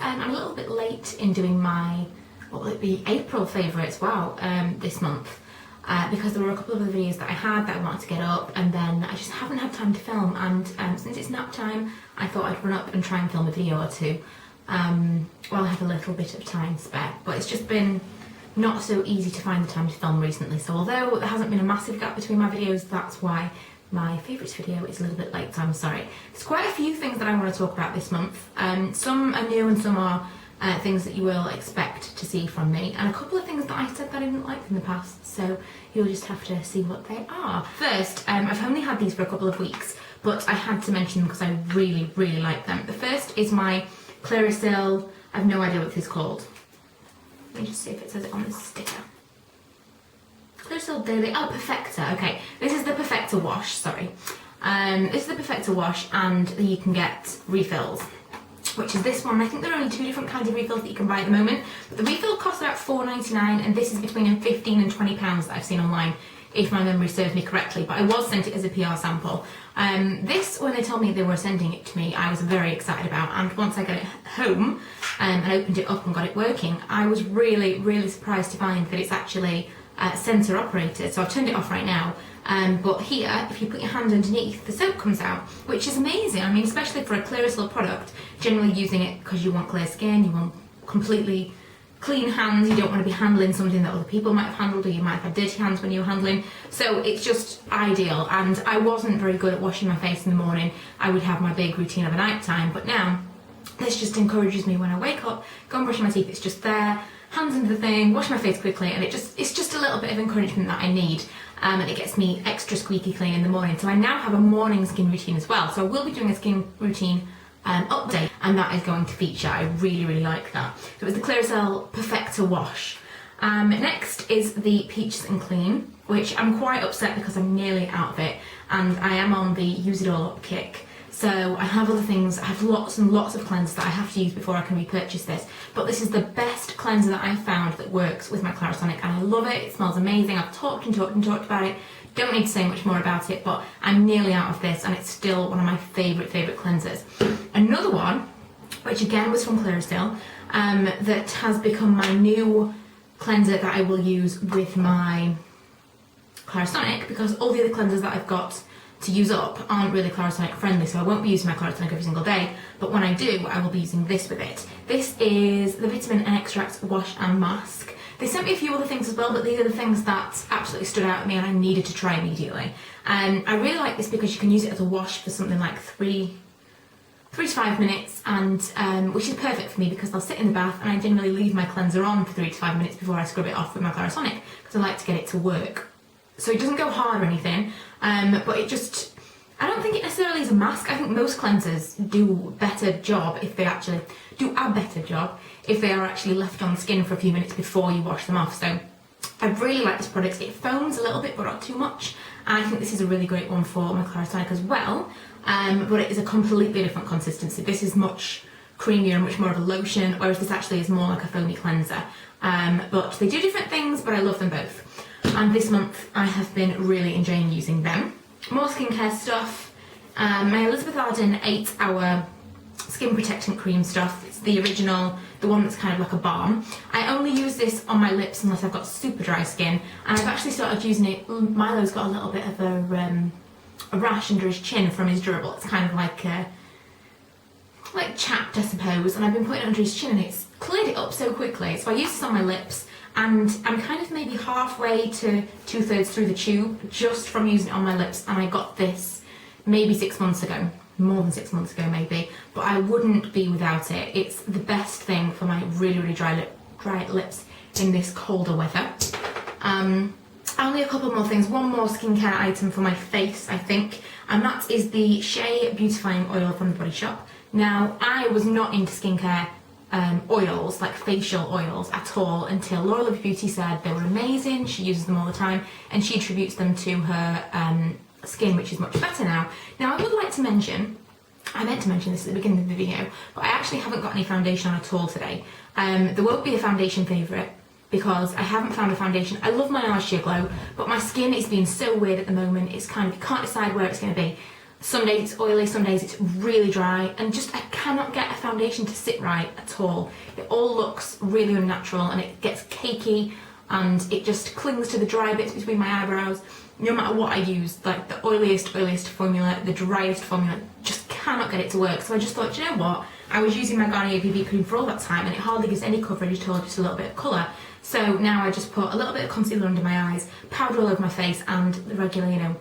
I'm a little bit late in doing my, what will it be, April favourites, wow, this month. Because there were a couple of other videos that I had that I wanted to get up, and then I just haven't had time to film, and since it's nap time, I thought I'd run up and try and film a video or two while I have a little bit of time spare. But it's just been not so easy to find the time to film recently, so although there hasn't been a massive gap between my videos, that's why my favourites video is a little bit late, so I'm sorry. There's quite a few things that I want to talk about this month. Some are new and some are things that you will expect to see from me, and a couple of things that I said that I didn't like in the past, so you'll just have to see what they are. First, I've only had these for a couple of weeks, but I had to mention them because I really, really like them. The first is my Clearasil, I have no idea what this is called. Let me just see if it says it on this sticker. Clearasil Daily, oh, Perfecto, okay. This is the Perfecto wash, sorry. This is the Perfecto wash, and you can get refills, which is this one. I think there are only 2 different kinds of refills that you can buy at the moment, but the refill costs about £4.99, and this is between £15 and £20 that I've seen online, if my memory serves me correctly, but I was sent it as a PR sample. This, when they told me they were sending it to me, I was very excited about, and once I got it home and opened it up and got it working, I was really, really surprised to find that it's actually sensor operated. So I've turned it off right now, but here, if you put your hand underneath, the soap comes out, which is amazing. I mean, especially for a Clearasil product, generally using it because you want clear skin, you want completely clean hands, you don't want to be handling something that other people might have handled, or you might have had dirty hands when you were handling, so it's just ideal. And I wasn't very good at washing my face in the morning. I would have my big routine of a night time, but now this just encourages me when I wake up, go and brush my teeth, it's just there, hands into the thing, wash my face quickly, and it's just a little bit of encouragement that I need, and it gets me extra squeaky clean in the morning. So I now have a morning skin routine as well, so I will be doing a skin routine update, and that is going to feature. I really, really like that. So it's the Clearasil Perfecto wash. Next is the Peaches and Clean, which I'm quite upset because I'm nearly out of it, and I am on the use it all up kick. So I have other things, I have lots and lots of cleansers that I have to use before I can repurchase this, but this is the best cleanser that I've found that works with my Clarisonic, and I love it. It smells amazing. I've talked and talked and talked about it. Don't need to say much more about it, but I'm nearly out of this, and it's still one of my favourite cleansers. Another one, which again was from Clearasil, that has become my new cleanser that I will use with my Clarisonic, because all the other cleansers that I've got to use up aren't really Clarisonic friendly, so I won't be using my Clarisonic every single day, but when I do, I will be using this with it. This is the Vitamin and Extract Wash and Mask. They sent me a few other things as well, but these are the things that absolutely stood out at me and I needed to try immediately. I really like this because you can use it as a wash for something like 3 to 5 minutes, and which is perfect for me because I'll sit in the bath and I generally leave my cleanser on for 3 to 5 minutes before I scrub it off with my Clarisonic, because I like to get it to work. So it doesn't go hard or anything, but it just, I don't think it necessarily is a mask. I think most cleansers do a better job if they actually are actually left on the skin for a few minutes before you wash them off. So I really like this product. It foams a little bit, but not too much. And I think this is a really great one for my Clarisonic as well. But it is a completely different consistency. This is much creamier and much more of a lotion, whereas this actually is more like a foamy cleanser. But they do different things, but I love them both. And this month I have been really enjoying using them. More skincare stuff. My Elizabeth Arden 8-hour skin protectant cream stuff. It's the original, the one that's kind of like a balm. I only use this on my lips unless I've got super dry skin, and I've actually started using it. Milo's got a little bit of a rash under his chin from his durable. It's kind of like chapped, I suppose, and I've been putting it under his chin and it's cleared it up so quickly. So I use this on my lips, and I'm kind of maybe halfway to 2/3 through the tube just from using it on my lips, and I got this maybe 6 months ago, more than 6 months ago maybe, but I wouldn't be without it. It's the best thing for my really, really dry lips in this colder weather. Only a couple more things. One more skincare item for my face, I think, and that is the Shea Beautifying Oil from the Body Shop. Now, I was not into skincare oils, like facial oils, at all until Laura Love Beauty said they were amazing. She uses them all the time, and she attributes them to her skin, which is much better now. Now, I would like to mention, I meant to mention this at the beginning of the video, but I actually haven't got any foundation on at all today. There won't be a foundation favourite because I haven't found a foundation. I love my NARS Sheer Glow, but my skin is being so weird at the moment. It's kind of, you can't decide where it's going to be. Some days it's oily, some days it's really dry, and just I cannot get a foundation to sit right at all. It all looks really unnatural and it gets cakey and it just clings to the dry bits between my eyebrows. No matter what I use, like the oiliest formula, the driest formula, just cannot get it to work. So I just thought, you know what? I was using my Garnier BB cream for all that time and it hardly gives any coverage at all, just a little bit of colour. So now I just put a little bit of concealer under my eyes, powder all over my face and the regular, you know,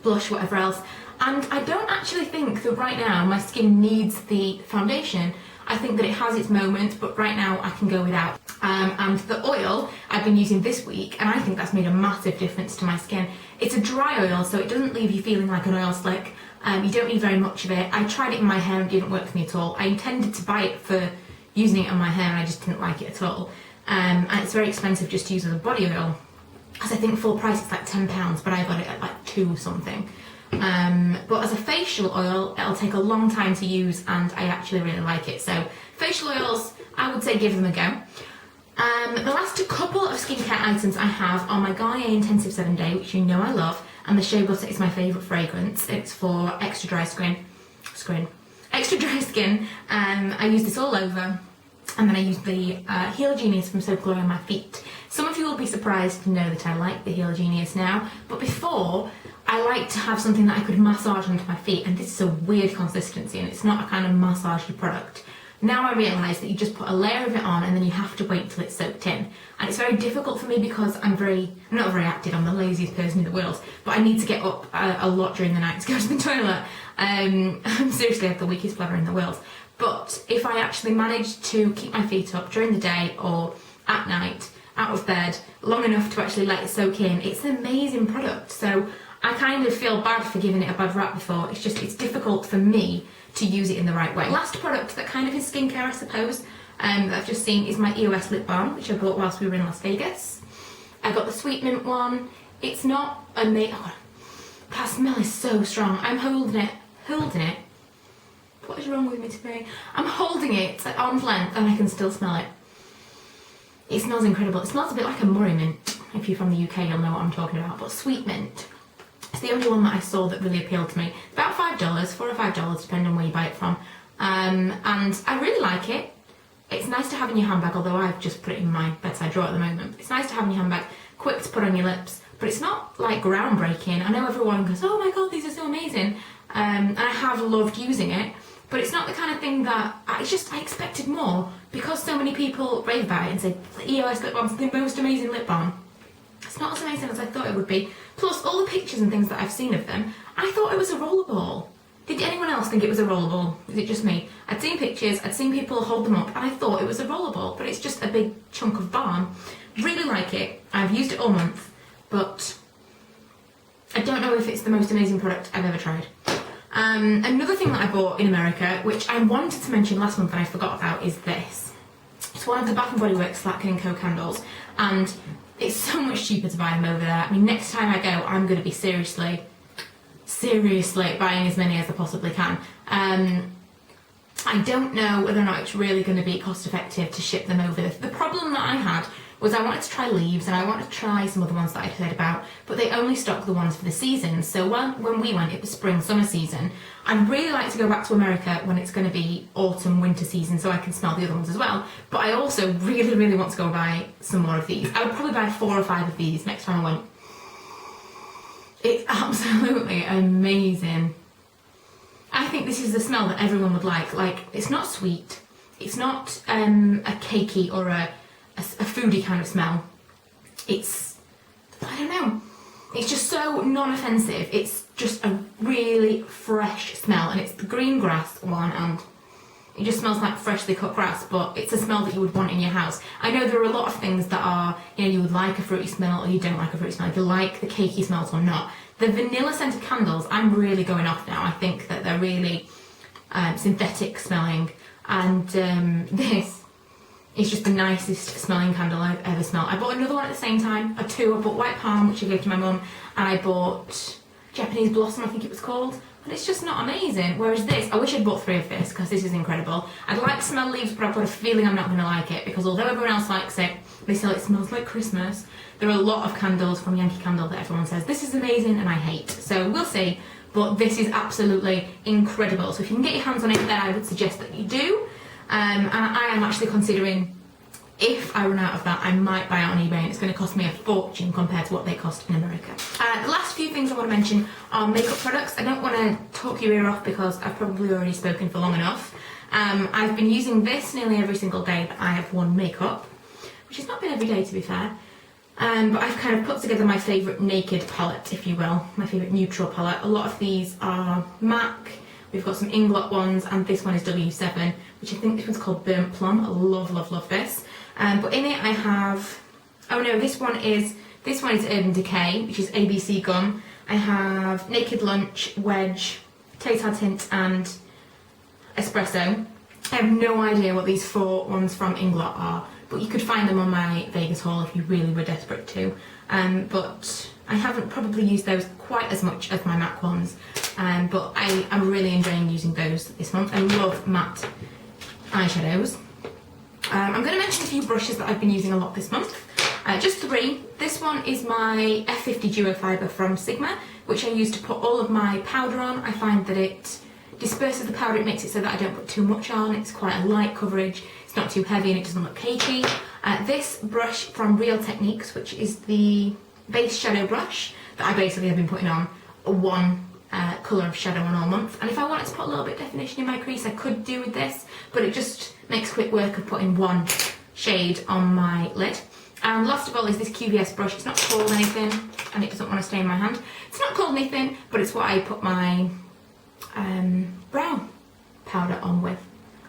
blush, whatever else. And I don't actually think that right now my skin needs the foundation. I think that it has its moment, but right now I can go without. And the oil I've been using this week, and I think that's made a massive difference to my skin. It's a dry oil, so it doesn't leave you feeling like an oil slick. You don't need very much of it. I tried it in my hair and it didn't work for me at all. I intended to buy it for using it on my hair and I just didn't like it at all. And it's very expensive just to use as a body oil. As I think full price it's like £10, but I got it at like 2 something. But as a facial oil, it'll take a long time to use and I actually really like it. So facial oils, I would say give them a go. The last couple of skincare items I have are my Garnier Intensive 7 Day, which you know I love, and the Shea Butter is my favourite fragrance. It's for extra dry skin. I use this all over, and then I use the Genies from So Glory on my feet. Some of you will be surprised to know that I like the Genies now, but before I like to have something that I could massage under my feet, and this is a weird consistency and it's not a kind of massagey product. Now I realise that you just put a layer of it on and then you have to wait till it's soaked in. And it's very difficult for me because I'm not very active, I'm the laziest person in the world, but I need to get up a lot during the night to go to the toilet. I'm seriously have the weakest bladder in the world. But if I actually manage to keep my feet up during the day or at night, out of bed, long enough to actually let it soak in, it's an amazing product. So I kind of feel bad for giving it a bad rap before. It's difficult for me to use it in the right way. Last product that kind of is skincare, I suppose, that I've just seen is my EOS lip balm, which I bought whilst we were in Las Vegas. I got the Sweet Mint one. It's not amazing. Oh, that smell is so strong. I'm holding it. What is wrong with me today? I'm holding it at arm's length and I can still smell it. It smells incredible. It smells a bit like a Murray mint. If you're from the UK, you'll know what I'm talking about. But Sweet Mint. It's the only one that I saw that really appealed to me. About $5, $4 or $5, depending on where you buy it from. And I really like it. It's nice to have in your handbag, although I've just put it in my bedside drawer at the moment. It's nice to have in your handbag, quick to put on your lips, but it's not like groundbreaking. I know everyone goes, oh my god, these are so amazing. And I have loved using it, but it's not the kind of thing that I expected more because so many people rave about it and say the EOS lip balm's the most amazing lip balm. It's not as amazing as I thought it would be. Plus, all the pictures and things that I've seen of them, I thought it was a rollerball. Did anyone else think it was a rollerball? Is it just me? I'd seen pictures, I'd seen people hold them up, and I thought it was a rollerball, but it's just a big chunk of balm. Really like it. I've used it all month, but I don't know if it's the most amazing product I've ever tried. Another thing that I bought in America, which I wanted to mention last month and I forgot about, is this. It's one of the Bath & Body Works Slack & Co candles, and it's so much cheaper to buy them over there. I mean, next time I go, I'm going to be seriously buying as many as I possibly can. I don't know whether or not it's really going to be cost effective to ship them over. The problem that I had was I wanted to try leaves and I wanted to try some other ones that I'd heard about, but they only stock the ones for the season. So when we went, it was spring, summer season. I'd really like to go back to America when it's going to be autumn, winter season, so I can smell the other ones as well. But I also really, really want to go and buy some more of these. I would probably buy 4 or 5 of these next time I went. It's absolutely amazing. I think this is the smell that everyone would like. Like, it's not sweet. It's not a cakey or a foodie kind of smell. It's, I don't know. It's just so non-offensive. It's just a really fresh smell, and it's the green grass one, and it just smells like freshly cut grass, but it's a smell that you would want in your house. I know there are a lot of things that are, you would like a fruity smell or you don't like a fruity smell. You like the cakey smells or not. The vanilla scented candles, I'm really going off now. I think that they're really synthetic smelling, and this is just the nicest smelling candle I've ever smelled. I bought another one at the same time, 2. I bought White Palm, which I gave to my mum, and I bought Japanese Blossom, I think it was called. But it's just not amazing. Whereas this, I wish I'd bought 3 of this because this is incredible. I'd like to smell leaves, but I've got a feeling I'm not going to like it because although everyone else likes it, they say it smells like Christmas. There are a lot of candles from Yankee Candle that everyone says this is amazing and I hate. So we'll see. but this is absolutely incredible. So if you can get your hands on it, then I would suggest that you do. And I am actually considering, if I run out of that, I might buy it on eBay, and it's going to cost me a fortune compared to what they cost in America. The last few things I want to mention are makeup products. I don't want to talk your ear off because I've probably already spoken for long enough. I've been using this nearly every single day that I have worn makeup, which has not been every day to be fair. But I've kind of put together my favourite naked palette, if you will, my favourite neutral palette. A lot of these are MAC. We've got some Inglot ones, and this one is W7, which I think this one's called Burnt Plum. I love, love, love this. But in it I have, oh no, this one is Urban Decay, which is ABC gum. I have Naked Lunch, Wedge, Tatar Tint, and Espresso. I have no idea what these 4 ones from Inglot are, but you could find them on my Vegas haul if you really were desperate to. But I haven't probably used those quite as much as my MAC ones, but I'm really enjoying using those this month. I love matte eyeshadows. I'm going to mention a few brushes that I've been using a lot this month. Just 3. This one is my F50 Duo Fibre from Sigma, which I use to put all of my powder on. I find that it disperses the powder, it makes it so that I don't put too much on. It's quite a light coverage, it's not too heavy, and it doesn't look cakey. This brush from Real Techniques, which is the base shadow brush that I basically have been putting on one colour of shadow on all month. And if I wanted to put a little bit of definition in my crease, I could do with this, but it just makes quick work of putting one shade on my lid. And last of all is this QVS brush. It's not called anything, and it doesn't want to stay in my hand. It's not called anything, but it's what I put my brow powder on with.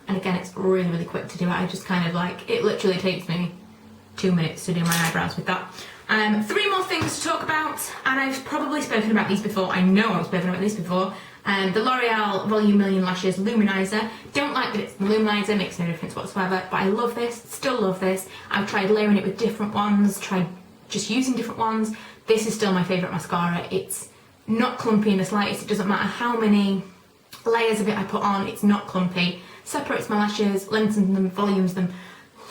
And again, it's really, really quick to do it. I just kind of like, it literally takes me 2 minutes to do my eyebrows with that. 3 more things to talk about, and I've probably spoken about these before. I know I've spoken about these before. The L'Oreal Volume Million Lashes Luminizer. Don't like that it's the luminizer, makes no difference whatsoever, but I love this, still love this. I've tried layering it with different ones, tried just using different ones. This is still my favourite mascara. It's not clumpy in the slightest. It doesn't matter how many layers of it I put on, it's not clumpy. Separates my lashes, lengthens them, volumes them.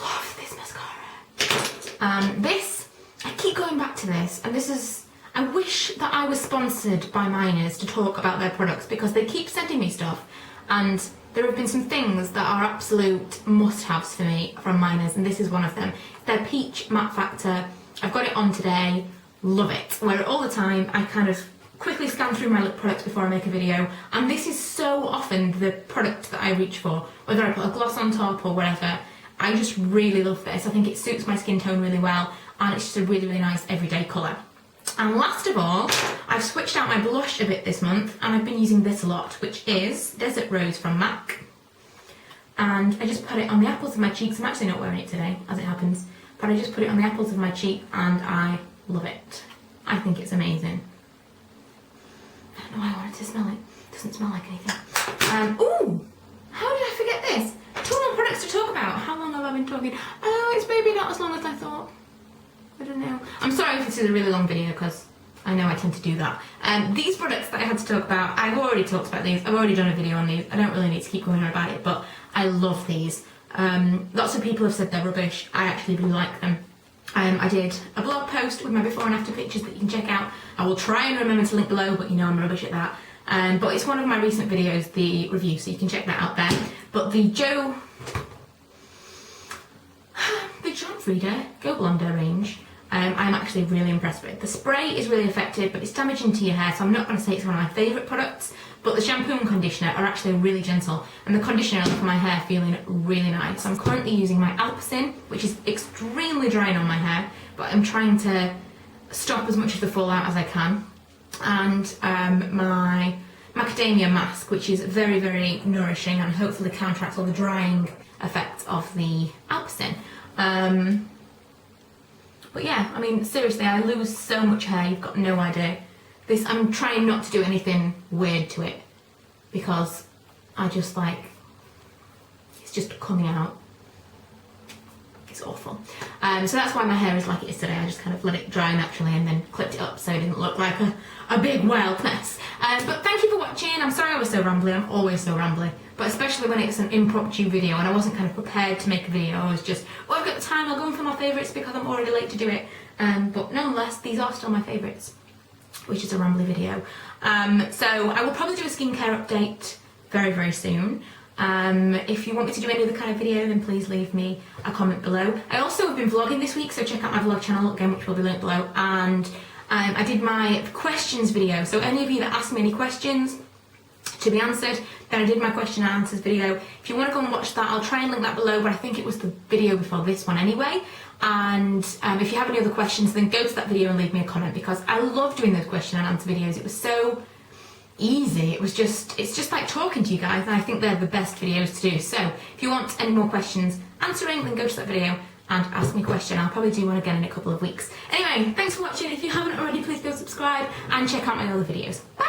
Love this mascara. This, I keep going back to this, and this is, I wish that I was sponsored by Miners to talk about their products, because they keep sending me stuff, and there have been some things that are absolute must-haves for me from Miners, and this is one of them. Their Peach Matte Factor. I've got it on today, love it. Wear it all the time. I kind of quickly scan through my lip products before I make a video, and this is so often the product that I reach for, whether I put a gloss on top or whatever. I just really love this. I think it suits my skin tone really well, and it's just a really, really nice everyday colour. And last of all, I've switched out my blush a bit this month, and I've been using this a lot, which is Desert Rose from MAC. And I just put it on the apples of my cheeks. I'm actually not wearing it today, as it happens, but I just put it on the apples of my cheek, and I love it. I think it's amazing. I don't know why I wanted to smell it. It doesn't smell like anything. Ooh! How did I forget this? 2 more products to talk about. How long have I been talking? Oh, it's maybe not as long as I thought. I don't know. I'm sorry if this is a really long video, because I know I tend to do that. These products that I had to talk about, I've already talked about these. I've already done a video on these. I don't really need to keep going on about it, but I love these. Lots of people have said they're rubbish. I actually really like them. I did a blog post with my before and after pictures that you can check out. I will try and remember to link below, but you know I'm rubbish at that. But it's one of my recent videos, the review, so you can check that out there. But the John Frieda Go Blonder range, I'm actually really impressed with. The spray is really effective, but it's damaging to your hair, so I'm not going to say it's one of my favourite products. But the shampoo and conditioner are actually really gentle, and the conditioner left my hair feeling really nice. So I'm currently using my Alpecin, which is extremely drying on my hair, but I'm trying to stop as much of the fallout as I can. And my macadamia mask, which is very, very nourishing and hopefully counteracts all the drying effects of the Alpecin. But yeah, I mean, seriously, I lose so much hair, you've got no idea. This, I'm trying not to do anything weird to it, because I just like, it's just coming out. It's awful. So that's why my hair is like it is today. I just kind of let it dry naturally and then clipped it up so it didn't look like a big wild mess. But thank you for watching. I'm sorry I was so rambly. I'm always so rambly. But especially when it's an impromptu video and I wasn't kind of prepared to make a video. I was just, oh, I've got the time, I'll go in for my favourites because I'm already late to do it. But nonetheless, these are still my favourites, which is a rambly video. So I will probably do a skincare update very, very soon. If you want me to do any other kind of video, then please leave me a comment below. I also have been vlogging this week, so check out my vlog channel again, which will be linked below. And I did my questions video, so any of you that asked me any questions to be answered, then I did my question and answers video. If you want to go and watch that, I'll try and link that below, but I think it was the video before this one anyway. And if you have any other questions, then go to that video and leave me a comment, because I love doing those question and answer videos. It was so easy. It's just like talking to you guys, and I think they're the best videos to do. So if you want any more questions answering, then go to that video and ask me a question. I'll probably do one again in a couple of weeks. Anyway, thanks for watching. If you haven't already, please go subscribe and check out my other videos. Bye!